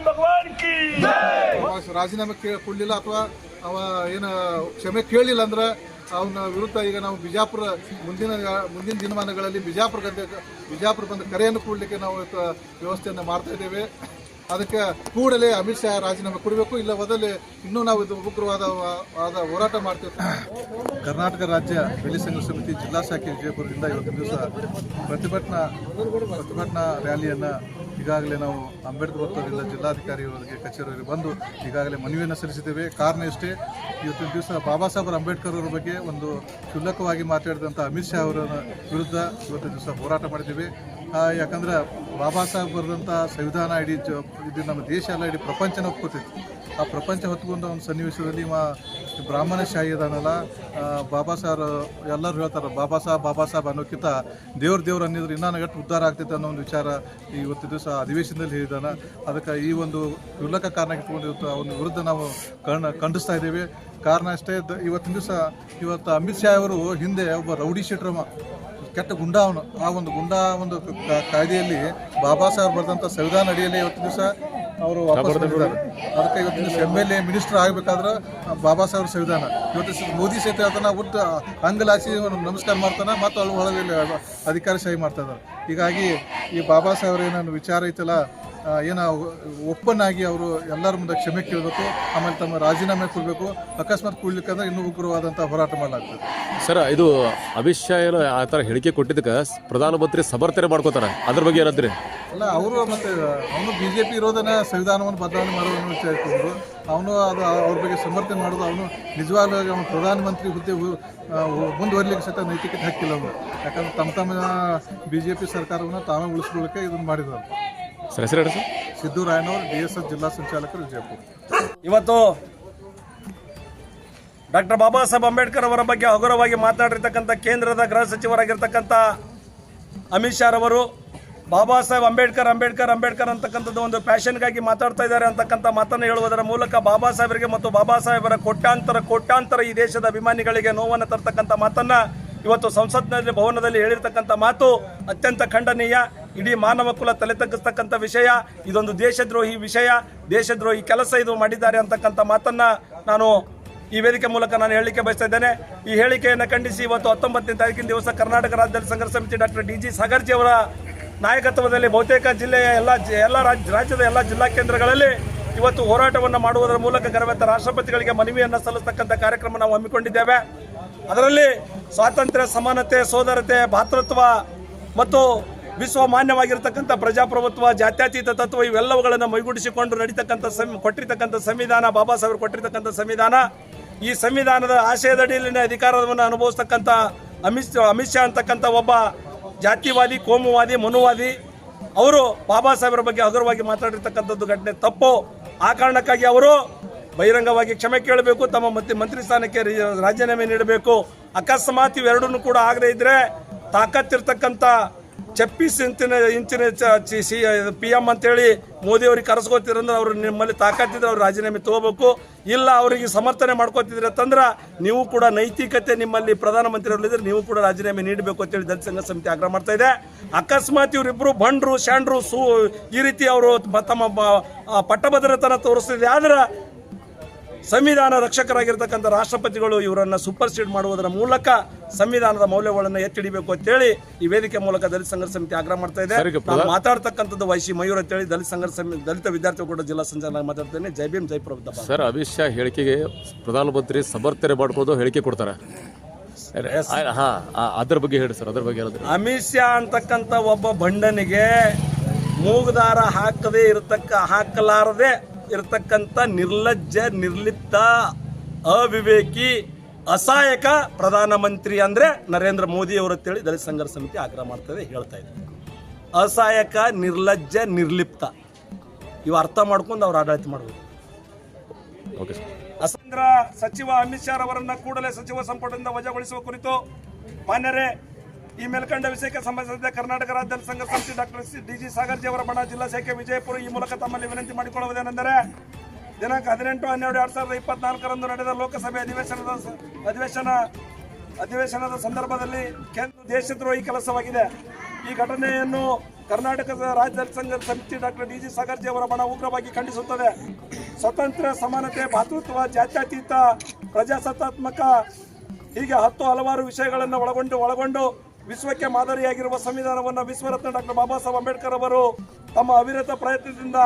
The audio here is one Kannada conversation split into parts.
ಭಗವಾನ್ ಕಿ ರಾಜೀನಾಮೆ ಕೊಡಲಿಲ್ಲ ಅಥವಾ ಅವ ಏನು ಕ್ಷಮೆ ಕೇಳಲಿಲ್ಲ ಅಂದ್ರೆ ಅವನ ವಿರುದ್ಧ ಈಗ ನಾವು ಮುಂದಿನ ದಿನಮಾನಗಳಲ್ಲಿ ಬಿಜಾಪುರ ಬಂದ ಕರೆಯನ್ನು ಕೊಡಲಿಕ್ಕೆ ನಾವು ವ್ಯವಸ್ಥೆಯನ್ನು ಮಾಡ್ತಾ ಇದ್ದೇವೆ. ಅದಕ್ಕೆ ಕೂಡಲೇ ಅಮಿತ್ ಶಾ ರಾಜೀನಾಮೆ ಕೊಡಬೇಕು, ಇಲ್ಲ ಮೊದಲೇ ಇನ್ನೂ ನಾವು ಇದು ಉಗ್ರವಾದ ಹೋರಾಟ ಮಾಡ್ತೇವೆ. ಕರ್ನಾಟಕ ರಾಜ್ಯ ಬೆಳೆ ಸಂಘರ್ಷ ಸಮಿತಿ ಜಿಲ್ಲಾ ಶಾಖೆ ವಿಜಯಪುರದಿಂದ ಇವತ್ತು ದಿವಸ ಪ್ರತಿಭಟನಾ ರ್ಯಾಲಿಯನ್ನು ಈಗಾಗಲೇ ನಾವು ಅಂಬೇಡ್ಕರ್ ವೃತ್ತದಿಂದ ಜಿಲ್ಲಾಧಿಕಾರಿಯವರಿಗೆ ಕಚೇರಿಯವರಿಗೆ ಬಂದು ಈಗಾಗಲೇ ಮನವಿಯನ್ನು ಸಲ್ಲಿಸಿದ್ದೇವೆ. ಕಾರಣ ಇಷ್ಟೇ, ಇವತ್ತಿನ ದಿವಸ ಬಾಬಾ ಸಾಹೇಬ್ ಅಂಬೇಡ್ಕರ್ ಅವರ ಬಗ್ಗೆ ಒಂದು ಕ್ಷುಲ್ಲಕವಾಗಿ ಮಾತಾಡಿದಂಥ ಅಮಿತ್ ಶಾ ಅವರ ವಿರುದ್ಧ ಇವತ್ತಿನ ದಿವಸ ಹೋರಾಟ ಮಾಡಿದ್ದೇವೆ. ಯಾಕಂದ್ರೆ ಬಾಬಾ ಸಾಹೇಬ್ ಬರೆದಂಥ ಸಂವಿಧಾನ ಇದು ನಮ್ಮ ದೇಶ ಎಲ್ಲ ಇಡೀ ಪ್ರಪಂಚನ ಒಪ್ಕೋತೈತಿ. ಆ ಪ್ರಪಂಚ ಹೊತ್ಕೊಂಡ ಒಂದು ಸನ್ನಿವೇಶದಲ್ಲಿ ಬ್ರಾಹ್ಮಣ ಶಾಹಿ ಅದಾನಲ್ಲ, ಬಾಬಾ ಸಾಹೇಬ್ ಎಲ್ಲರೂ ಹೇಳ್ತಾರೆ ಬಾಬಾ ಸಾಹೇಬ್ ಅನ್ನೋಕ್ಕಿಂತ ದೇವ್ರು ಅನ್ನೋದ್ರೆ ಇನ್ನೂ ಗಟ್ಟು ಉದ್ಧಾರ ಆಗ್ತೈತೆ ಅನ್ನೋ ಒಂದು ವಿಚಾರ ಇವತ್ತು ದಿವಸ ಅಧಿವೇಶನದಲ್ಲಿ ಹೇಳಿದ್ದಾನೆ. ಅದಕ್ಕೆ ಈ ಒಂದು ಕ್ಷುಲ್ಲಕ ಕಾರಣ ಇಟ್ಕೊಂಡು ಇವತ್ತು ಅವನ ವಿರುದ್ಧ ನಾವು ಖಂಡಿಸ್ತಾ ಇದ್ದೇವೆ. ಕಾರಣ ಅಷ್ಟೇ, ಇವತ್ತಿನ ದಿವಸ ಅಮಿತ್ ಶಾ ಅವರು ಹಿಂದೆ ಒಬ್ಬ ರೌಡಿ ಶೀಟ್ರಮ ಕೆಟ್ಟ ಗುಂಡ ಅವನು, ಆ ಒಂದು ಗುಂಡ ಒಂದು ಕಾಯ್ದೆಯಲ್ಲಿ ಬಾಬಾ ಸಾಹೇಬ್ ಬರೆದಂಥ ಸಂವಿಧಾನ ಅಡಿಯಲ್ಲಿ ಇವತ್ತು ದಿವಸ ಅವರು ವಾಪಸ್ ಬಂದಿದ್ದಾರೆ. ಅದಕ್ಕೆ ಇವತ್ತಿನ ದಿವಸ MLA ಮಿನಿಸ್ಟರ್ ಆಗಬೇಕಾದ್ರೆ ಬಾಬಾ ಸಾಹೇಬ್ ಸಂವಿಧಾನ ಇವತ್ತು ಮೋದಿ ಸಹಿತ ಅದನ್ನು ಒಟ್ಟು ಅಂಗಲಾಚಿ ನಮಸ್ಕಾರ ಮಾಡ್ತಾನೆ ಮತ್ತು ಅವ್ರ ಒಳಗೆ ಅಧಿಕಾರಶಾಹಿ ಮಾಡ್ತಾ ಇದ್ದಾರೆ. ಹೀಗಾಗಿ ಈ ಬಾಬಾ ಸಾಹೇಬ್ರ ಏನೇನು ವಿಚಾರ ಐತಲ್ಲ, ಏನೋ ಓಪನ್ ಆಗಿ ಅವರು ಎಲ್ಲರ ಮುಂದೆ ಕ್ಷಮೆ ಕೇಳಬೇಕು, ಆಮೇಲೆ ತಮ್ಮ ರಾಜೀನಾಮೆ ಕೊಡಬೇಕು. ಅಕಸ್ಮಾತ್ ಕೊಡ್ಲಿಕ್ಕಂದ್ರೆ ಇನ್ನೂ ಉಗ್ರವಾದಂಥ ಹೋರಾಟ ಮಾಡಲಾಗ್ತದೆ. ಸರ್, ಇದು ಅಮಿತ್ ಶಾ ಏನೋ ಆ ಥರ ಹೇಳಿಕೆ ಕೊಟ್ಟಿದ್ದಕ್ಕೆ ಪ್ರಧಾನಮಂತ್ರಿ ಸಮರ್ಥನೆ ಮಾಡ್ಕೋತಾರೆ, ಅದ್ರ ಬಗ್ಗೆ ಏನಾದ್ರಿ? ಅಲ್ಲ, ಅವರು ಮತ್ತು ಅವನು BJP ಇರೋದನ್ನ ಸಂವಿಧಾನವನ್ನು ಬದಲಾವಣೆ ಮಾಡೋದನ್ನು ವಿಚಾರಿಸಿದ್ರು. ಅವನು ಅವ್ರ ಬಗ್ಗೆ ಸಮರ್ಥನೆ ಮಾಡೋದು, ಅವನು ನಿಜವಾಗ್ಲೂ ಅವನು ಪ್ರಧಾನಮಂತ್ರಿ ಹುದ್ದೆ ಮುಂದುವರಿಲಿಕ್ಕೆ ಸಹಿತ ನೈತಿಕತೆ ಹಕ್ಕಿಲ್ಲ ಅವನು. ಯಾಕಂದ್ರೆ ತಮ್ಮ BJP ಸರ್ಕಾರವನ್ನು ತಾವೇ ಉಳಿಸ್ಕೊಳ್ಳಿಕ್ಕೆ ಇದನ್ನು ಮಾಡಿದ್ರು. ಸಿದ್ದೂರಾಯನವರು DSS ಜಿಲ್ಲಾ ಸಂಚಾಲಕರು ವಿಜಯಪುರ. ಇವತ್ತು ಡಾಕ್ಟರ್ ಬಾಬಾ ಸಾಹೇಬ್ ಅಂಬೇಡ್ಕರ್ ಅವರ ಬಗ್ಗೆ ಹಗುರವಾಗಿ ಮಾತನಾಡಿರ್ತಕ್ಕಂಥ ಕೇಂದ್ರದ ಗೃಹ ಸಚಿವರಾಗಿರ್ತಕ್ಕಂಥ ಅಮಿತ್ ಶಾ ರವರು ಬಾಬಾ ಸಾಹೇಬ್ ಅಂಬೇಡ್ಕರ್ ಅಂತಕ್ಕಂಥದ್ದು ಒಂದು ಪ್ಯಾಷನ್ಗಾಗಿ ಮಾತಾಡ್ತಾ ಇದ್ದಾರೆ ಅಂತಕ್ಕಂಥ ಮಾತನ್ನು ಹೇಳುವುದರ ಮೂಲಕ ಬಾಬಾ ಸಾಹೇಬರಿಗೆ ಮತ್ತು ಬಾಬಾ ಸಾಹೇಬರ ಕೋಟ್ಯಾಂತರ ಈ ದೇಶದ ಅಭಿಮಾನಿಗಳಿಗೆ ನೋವನ್ನು ತರ್ತಕ್ಕಂಥ ಮಾತನ್ನು ಇವತ್ತು ಸಂಸತ್ನಲ್ಲಿ ಭವನದಲ್ಲಿ ಹೇಳಿರ್ತಕ್ಕಂಥ ಮಾತು ಅತ್ಯಂತ ಖಂಡನೀಯ. ಇಡೀ ಮಾನವ ಕುಲ ತಲೆ ತಗ್ಗಿಸ್ತಕ್ಕಂಥ ವಿಷಯ, ಇದೊಂದು ದೇಶದ್ರೋಹಿ ವಿಷಯ, ದೇಶದ್ರೋಹಿ ಕೆಲಸ ಇದು ಮಾಡಿದ್ದಾರೆ ಅಂತಕ್ಕಂಥ ಮಾತನ್ನು ನಾನು ಈ ವೇದಿಕೆ ಮೂಲಕ ನಾನು ಹೇಳಲಿಕ್ಕೆ ಬಯಸ್ತಾ ಇದ್ದೇನೆ. ಈ ಹೇಳಿಕೆಯನ್ನು ಖಂಡಿಸಿ ಇವತ್ತು 19ನೇ ತಾರೀಕಿನ ದಿವಸ ಕರ್ನಾಟಕ ರಾಜ್ಯ ಸಂಘರ್ಷ ಸಮಿತಿ ಡಾಕ್ಟರ್ DG ಸಾಗರ್ಜಿ ಅವರ ನಾಯಕತ್ವದಲ್ಲಿ ಬಹುತೇಕ ಜಿಲ್ಲೆಯ ರಾಜ್ಯದ ಎಲ್ಲ ಜಿಲ್ಲಾ ಕೇಂದ್ರಗಳಲ್ಲಿ ಇವತ್ತು ಹೋರಾಟವನ್ನು ಮಾಡುವುದರ ಮೂಲಕ ಗರ್ವಿತ ರಾಷ್ಟ್ರಪತಿಗಳಿಗೆ ಮನವಿಯನ್ನು ಸಲ್ಲಿಸತಕ್ಕಂಥ ಕಾರ್ಯಕ್ರಮ ನಾವು ಹಮ್ಮಿಕೊಂಡಿದ್ದೇವೆ. ಅದರಲ್ಲಿ ಸ್ವಾತಂತ್ರ್ಯ, ಸಮಾನತೆ, ಸೋದರತೆ, ಭಾತೃತ್ವ ಮತ್ತು ವಿಶ್ವಮಾನ್ಯವಾಗಿರ್ತಕ್ಕಂಥ ಪ್ರಜಾಪ್ರಭುತ್ವ, ಜಾತ್ಯತೀತ ತತ್ವ ಇವೆಲ್ಲವುಗಳನ್ನು ಮೈಗೂಡಿಸಿಕೊಂಡು ಕೊಟ್ಟಿರ್ತಕ್ಕಂಥ ಸಂವಿಧಾನ, ಬಾಬಾ ಸಾಹೇಬರು ಕೊಟ್ಟಿರ್ತಕ್ಕಂಥ ಸಂವಿಧಾನ, ಈ ಸಂವಿಧಾನದ ಆಶಯದಡಿಯಲ್ಲಿನ ಅಧಿಕಾರವನ್ನು ಅನುಭವಿಸ್ತಕ್ಕಂಥ ಅಮಿತ್ ಶಾ ಅಂತಕ್ಕಂಥ ಒಬ್ಬ ಜಾತಿವಾದಿ, ಕೋಮುವಾದಿ, ಮನುವಾದಿ ಅವರು ಬಾಬಾ ಸಾಹೇಬರ ಬಗ್ಗೆ ಹಗುರವಾಗಿ ಮಾತಾಡಿರ್ತಕ್ಕಂಥದ್ದು ಘಟನೆ ತಪ್ಪು. ಆ ಕಾರಣಕ್ಕಾಗಿ ಅವರು ಬಹಿರಂಗವಾಗಿ ಕ್ಷಮೆ ಕೇಳಬೇಕು, ತಮ್ಮ ಮಂತ್ರಿ ಸ್ಥಾನಕ್ಕೆ ರಾಜೀನಾಮೆ ನೀಡಬೇಕು. ಅಕಸ್ಮಾತ್ ಇವೆರಡೂ ಕೂಡ ಆಗದೇ ಇದ್ರೆ ತಾಕತ್ತಿರ್ತಕ್ಕಂಥ 26 ಇಂಚಿನ PM ಅಂತೇಳಿ ಮೋದಿಯವ್ರಿಗೆ ಕರೆಸ್ಕೋತಿರಂದ್ರೆ ಅವ್ರು ನಿಮ್ಮಲ್ಲಿ ತಾಕತ್ತಿದ್ರೆ ಅವ್ರು ರಾಜೀನಾಮೆ ತಗೋಬೇಕು. ಇಲ್ಲ ಅವರಿಗೆ ಸಮರ್ಥನೆ ಮಾಡ್ಕೋತಿದ್ರೆ ಅಂತಂದ್ರೆ ನೀವು ಕೂಡ ನೈತಿಕತೆ ನಿಮ್ಮಲ್ಲಿ ಪ್ರಧಾನಮಂತ್ರಿಯವರಿದ್ರೆ ನೀವು ಕೂಡ ರಾಜೀನಾಮೆ ನೀಡಬೇಕು ಅಂತೇಳಿ ದಲಿತ ಸಂಘ ಸಮಿತಿ ಆಗ್ರಹ ಮಾಡ್ತಾ ಇದೆ. ಅಕಸ್ಮಾತ್ ಇವರಿಬ್ಬರು ಬಂಡ್ರು, ಶಾಂಡ್ರು, ಈ ರೀತಿ ಅವರು ತಮ್ಮ ಪಟ್ಟಭದ್ರತನ ತೋರಿಸ್ತಿದೆ ಆದ್ರೆ ಸಂವಿಧಾನ ರಕ್ಷಕರಾಗಿರ್ತಕ್ಕಂಥ ರಾಷ್ಟ್ರಪತಿಗಳು ಇವರನ್ನು ಸೂಪರ್ಸೀಡ್ ಮಾಡುವುದರ ಮೂಲಕ ಸಂವಿಧಾನದ ಮೌಲ್ಯಗಳನ್ನು ಎತ್ತಿಡಿಬೇಕು ಅಂತೇಳಿ ಈ ವೇದಿಕೆ ಮೂಲಕ ದಲಿತ ಸಂಘರ್ಷ ಸಮಿತಿ ಆಗ್ರಹ ಮಾಡ್ತಾ ಇದೆ. ಮಾತಾಡ್ತಕ್ಕಂಥದ್ದು ವೈಶಿ ಮಯೂರ್ ಅಂತೇಳಿ ದಲಿತ ವಿದ್ಯಾರ್ಥಿ ಕೂಡ ಜಿಲ್ಲಾ ಸಂಚಾಲಕ ಮಾತಾಡ್ತೇನೆ. ಜೈ ಭೀಮ್, ಜೈ ಪ್ರಭುತ್ವ. ಸರ್, ಅಮಿತ್ ಶಾ ಹೇಳಿಕೆಗೆ ಪ್ರಧಾನಮಂತ್ರಿ ಸಮರ್ಥನೆ ಮಾಡ್ಬೋದು ಹೇಳಿಕೆ ಕೊಡ್ತಾರೆ, ಅದ್ರ ಬಗ್ಗೆ ಹೇಳಿ ಸರ್. ಅದ್ರ ಬಗ್ಗೆ ಅಮಿತ್ ಶಾ ಅಂತಕ್ಕಂಥ ಒಬ್ಬ ಬಂಡನಿಗೆ ಮೂಗುದಾರ ಹಾಕಲಾರದೆ ಇರತಕ್ಕಂಥ ನಿರ್ಲಜ್ಜ, ನಿರ್ಲಿಪ್ತ, ಅವಿವೇಕಿ, ಅಸಹಾಯಕ ಪ್ರಧಾನಮಂತ್ರಿ ಅಂದ್ರೆ ನರೇಂದ್ರ ಮೋದಿ ಅವರಂತೇಳಿ ದಲಿತ ಸಂಘರ್ಷ ಸಮಿತಿ ಆಗ್ರಹ ಮಾಡ್ತದೆ, ಹೇಳ್ತಾ ಇದೆ. ಅಸಹಾಯಕ, ನಿರ್ಲಜ್ಜ, ನಿರ್ಲಿಪ್ತ ಇವು ಅರ್ಥ ಮಾಡ್ಕೊಂಡು ಅವ್ರು ಆಡಳಿತ ಮಾಡಬೇಕು. ಕೇಂದ್ರ ಸಚಿವ ಅಮಿತ್ ಶಾ ಅವರನ್ನ ಕೂಡಲೇ ಸಚಿವ ಸಂಪುಟದಿಂದ ವಜಾಗೊಳಿಸುವ ಕುರಿತು ಮಾನ್ಯರೇ ಈ ಮೇಲ್ಕಂಡ ವಿಷಯಕ್ಕೆ ಸಂಬಂಧಿಸಿದ ಕರ್ನಾಟಕ ರಾಜ್ಯ ಸಂಘರ್ಷ ಸಮಿತಿ ಡಾಕ್ಟರ್ DG ಸಾಗರ್ಜಿ ಅವರ ಬಣ ಜಿಲ್ಲಾ ಶಾಖೆ ವಿಜಯಪುರ ಈ ಮೂಲಕ ತಮ್ಮಲ್ಲಿ ವಿನಂತಿ ಮಾಡಿಕೊಳ್ಳುವುದೇನೆಂದರೆ ದಿನಾಂಕ 18/12/2024 ನಡೆದ ಲೋಕಸಭೆ ಅಧಿವೇಶನದ ಸಂದರ್ಭದಲ್ಲಿ ದೇಶದ್ರೋಹಿ ಕೆಲಸವಾಗಿದೆ. ಈ ಘಟನೆಯನ್ನು ಕರ್ನಾಟಕದ ರಾಜ್ಯ ಸಂಘದ ಸಮಿತಿ ಡಾಕ್ಟರ್ ಡಿ.ಜಿ. ಸಾಗರ್ಜಿ ಅವರ ಬಣ ಉಗ್ರವಾಗಿ ಖಂಡಿಸುತ್ತದೆ. ಸ್ವತಂತ್ರ, ಸಮಾನತೆ, ಭಾತೃತ್ವ, ಜಾತ್ಯತೀತ, ಪ್ರಜಾಸತ್ತಾತ್ಮಕ ಹೀಗೆ ಹಲವಾರು ವಿಷಯಗಳನ್ನು ಒಳಗೊಂಡು ವಿಶ್ವಕ್ಕೆ ಮಾದರಿಯಾಗಿರುವ ಸಂವಿಧಾನವನ್ನು ವಿಶ್ವರತ್ನ ಡಾಕ್ಟರ್ ಬಾಬಾ ಸಾಹೇಬ್ ಅಂಬೇಡ್ಕರ್ ಅವರು ತಮ್ಮ ಅವಿರತ ಪ್ರಯತ್ನದಿಂದ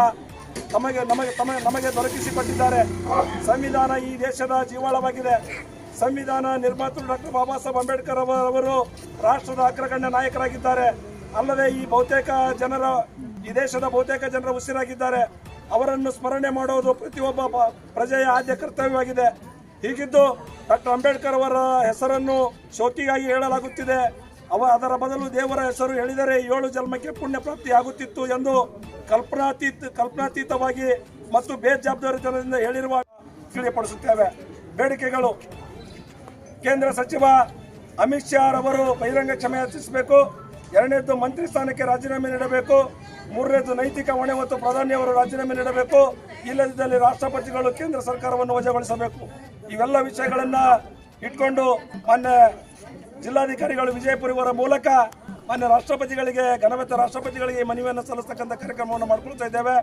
ನಮಗೆ ದೊರಕಿಸಿಕೊಟ್ಟಿದ್ದಾರೆ. ಸಂವಿಧಾನ ಈ ದೇಶದ ಜೀವಾಳವಾಗಿದೆ. ಸಂವಿಧಾನ ನಿರ್ಮಾತೃ ಡಾಕ್ಟರ್ ಬಾಬಾ ಸಾಹೇಬ್ ಅಂಬೇಡ್ಕರ್ ಅವರು ರಾಷ್ಟ್ರದ ಅಗ್ರಗಣ್ಯ ನಾಯಕರಾಗಿದ್ದಾರೆ. ಅಲ್ಲದೆ ಈ ದೇಶದ ಬಹುತೇಕ ಜನರ ಉಸಿರಾಗಿದ್ದಾರೆ. ಅವರನ್ನು ಸ್ಮರಣೆ ಮಾಡುವುದು ಪ್ರತಿಯೊಬ್ಬ ಪ್ರಜೆಯ ಆದ್ಯ ಕರ್ತವ್ಯವಾಗಿದೆ. ಹೀಗಿದ್ದು ಡಾಕ್ಟರ್ ಅಂಬೇಡ್ಕರ್ ಅವರ ಹೆಸರನ್ನು ಶೋಕಿಗಾಗಿ ಹೇಳಲಾಗುತ್ತಿದೆ. ಅದರ ಬದಲು ದೇವರ ಹೆಸರು ಹೇಳಿದರೆ 7 ಜನ್ಮಕ್ಕೆ ಪುಣ್ಯ ಪ್ರಾಪ್ತಿಯಾಗುತ್ತಿತ್ತು ಎಂದು ಕಲ್ಪನಾತೀತವಾಗಿ ಮತ್ತು ಬೇಜವಾಬ್ದಾರಿತನದಿಂದ ಹೇಳಿರುವ ತಿಳಿಯಪಡಿಸುತ್ತೇವೆ. ಬೇಡಿಕೆಗಳು: ಕೇಂದ್ರ ಸಚಿವ ಅಮಿತ್ ಶಾ ರವರು ಬಹಿರಂಗ ಕ್ಷಮೆ ಯಾಚಿಸಬೇಕು. 2ನೇದು ಮಂತ್ರಿ ಸ್ಥಾನಕ್ಕೆ ರಾಜೀನಾಮೆ ನೀಡಬೇಕು. 3ನೇದು ನೈತಿಕ ಹೊಣೆ ಮತ್ತು ಪ್ರಧಾನಿಯವರು ರಾಜೀನಾಮೆ ನೀಡಬೇಕು. ಇಲ್ಲದಿದ್ದಲ್ಲಿ ರಾಷ್ಟ್ರಪತಿಗಳು ಕೇಂದ್ರ ಸರ್ಕಾರವನ್ನು ವಜಾಗೊಳಿಸಬೇಕು. ಇವೆಲ್ಲ ವಿಷಯಗಳನ್ನು ಇಟ್ಕೊಂಡು ಮಾನ್ಯ ಜಿಲ್ಲಾಧಿಕಾರಿಗಳು ವಿಜಯಪುರ ಮೂಲಕ ಮಾನ್ಯ ರಾಷ್ಟ್ರಪತಿಗಳಿಗೆ, ಘನವೆತ್ತ ರಾಷ್ಟ್ರಪತಿಗಳಿಗೆ ಮನವಿಯನ್ನು ಸಲ್ಲಿಸತಕ್ಕಂಥ ಕಾರ್ಯಕ್ರಮವನ್ನು ಮಾಡಿಕೊಳ್ತಾ ಇದ್ದೇವೆ.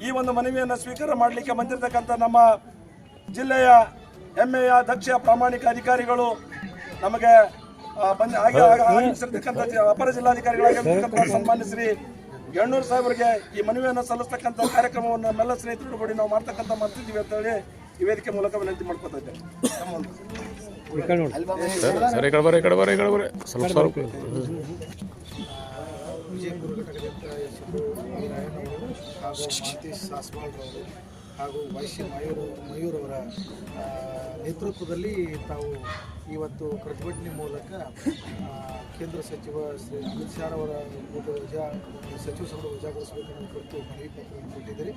ಈ ಒಂದು ಮನವಿಯನ್ನು ಸ್ವೀಕಾರ ಮಾಡಲಿಕ್ಕೆ ಬಂದಿರತಕ್ಕಂಥ ನಮ್ಮ ಜಿಲ್ಲೆಯ ಹೆಮ್ಮೆಯ ದಕ್ಷ ಪ್ರಾಮಾಣಿಕ ಅಧಿಕಾರಿಗಳು ನಮಗೆ ಆಗಮಿಸಿರ್ತಕ್ಕಂಥ ಅಪರ ಜಿಲ್ಲಾಧಿಕಾರಿಗಳಾಗಿರ್ತಕ್ಕಂಥ ಸನ್ಮಾನ್ಯ ಶ್ರೀ ಯಣ್ಣೂರು ಸಾಹೇಬರಿಗೆ ಈ ಮನವಿಯನ್ನು ಸಲ್ಲಿಸತಕ್ಕಂಥ ಕಾರ್ಯಕ್ರಮವನ್ನು ನಮ್ಮೆಲ್ಲ ಸ್ನೇಹಿತರು ಕೂಡಿ ನಾವು ಮಾಡ್ತೀವಿ ಅಂತ ಹೇಳಿ ಈ ವೇದಿಕೆ ಮೂಲಕ ವಿನಂತಿ ಮಾಡ್ಕೊತಾ ಇದ್ದೇವೆ. ವಿಜಯಪುರ ಘಟಕದಿಂದ ಹಾಗೂ ಮಾಂತೇಶ್ ಸಾಸ್ವಾಳ್ರವರು ಹಾಗೂ ವೈಶ್ಯ ಮಯೂರವರ ನೇತೃತ್ವದಲ್ಲಿ ತಾವು ಇವತ್ತು ಪ್ರತಿಭಟನೆ ಮೂಲಕ ಕೇಂದ್ರ ಸಚಿವ ಶ್ರೀ ಅಮಿತ್ ಶಾ ಅವರ ಸಚಿವ ಸಂಪುಟ ವಜಾಗೊಳಿಸಬೇಕೆಂದು ಕುರಿತು ಮನವಿ ಪತ್ರವನ್ನು ಕೊಟ್ಟಿದ್ದಾರೆ.